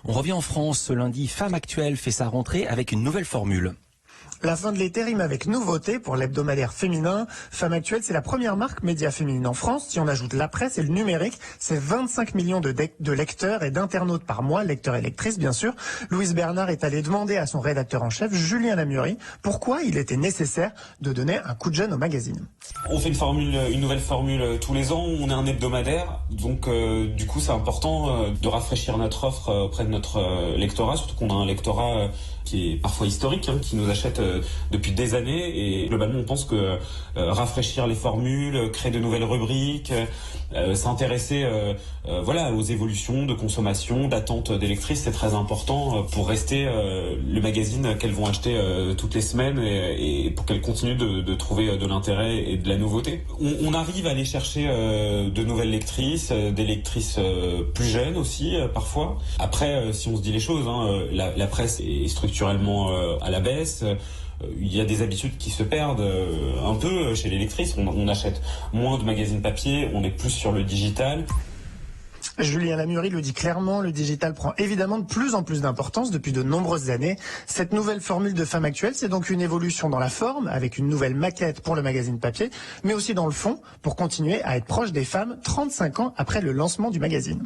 On revient en France ce lundi. Femme Actuelle fait sa rentrée avec une nouvelle formule. La fin de l'été rime avec nouveauté pour l'hebdomadaire féminin. Femme Actuelle, c'est la première marque média féminine en France. Si on ajoute la presse et le numérique, c'est 25 millions de lecteurs et d'internautes par mois, lecteurs et lectrices bien sûr. Louise Bernard est allée demander à son rédacteur en chef, Julien Lamurri, pourquoi il était nécessaire de donner un coup de jeune au magazine. On fait une nouvelle formule tous les ans, on est un hebdomadaire, donc du coup c'est important de rafraîchir notre offre auprès de notre lectorat, surtout qu'on a un lectorat qui est parfois historique, qui nous achète depuis des années, et globalement on pense que rafraîchir les formules, créer de nouvelles rubriques, s'intéresser aux évolutions de consommation, d'attente des lectrices, c'est très important pour rester le magazine qu'elles vont acheter toutes les semaines et pour qu'elles continuent de trouver de l'intérêt et de la nouveauté. On arrive à aller chercher de nouvelles lectrices, des lectrices plus jeunes aussi parfois. Après, si on se dit les choses, la presse est structurellement à la baisse. Il y a des habitudes qui se perdent un peu chez les lectrices. On achète moins de magazines papier, on est plus sur le digital. Julien Lamurri le dit clairement, le digital prend évidemment de plus en plus d'importance depuis de nombreuses années. Cette nouvelle formule de Femme Actuelle, c'est donc une évolution dans la forme, avec une nouvelle maquette pour le magazine papier, mais aussi dans le fond, pour continuer à être proche des femmes 35 ans après le lancement du magazine.